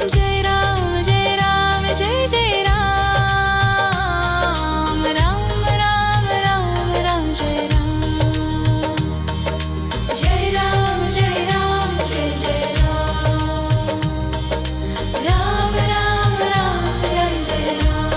Jai Ram Jai Ram Jai Jai Ram Ram Ram Ram Ram Jai Ram Jai Ram Jai Ram Jai Jai Ram Ram Ram Ram Jai Jai Ram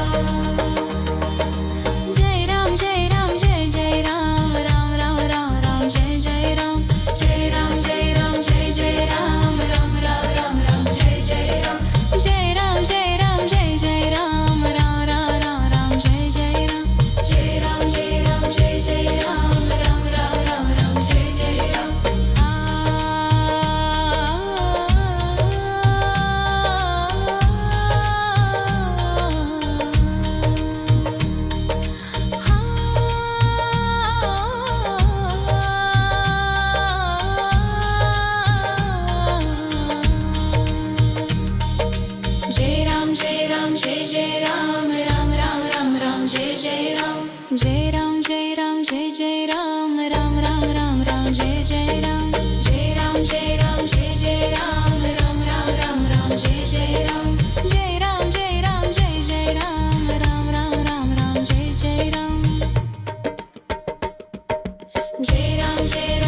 Jai Ram Jai Ram Jai Jai Ram Ram Ram Ram Ram Jai Jai Ram Jai Ram Jai Ram Jai Jai Ram Ram Ram Ram Ram Jai Jai Ram Jai Ram Jai Ram Jai Jai Ram Ram Ram Ram Ram Jai Jai Ram Jai Ram Jai Ram Jai Jai Ram Ram Ram Ram Ram Jai Jai Ram Jai Ram Jai Ram Jai Jai Ram Ram Ram Ram Ram Jai Jai Ram Jai Ram Jai Ram Jai Jai Ram Ram Ram Ram Ram Jai Jai Ram Jai Ram Jai Ram Jai Jai Ram Ram Ram Ram Ram Jai Jai Ram Jai Ram Jai Ram Jai Jai Ram Ram Ram Ram Ram Jai Jai Ram Jai Ram Jai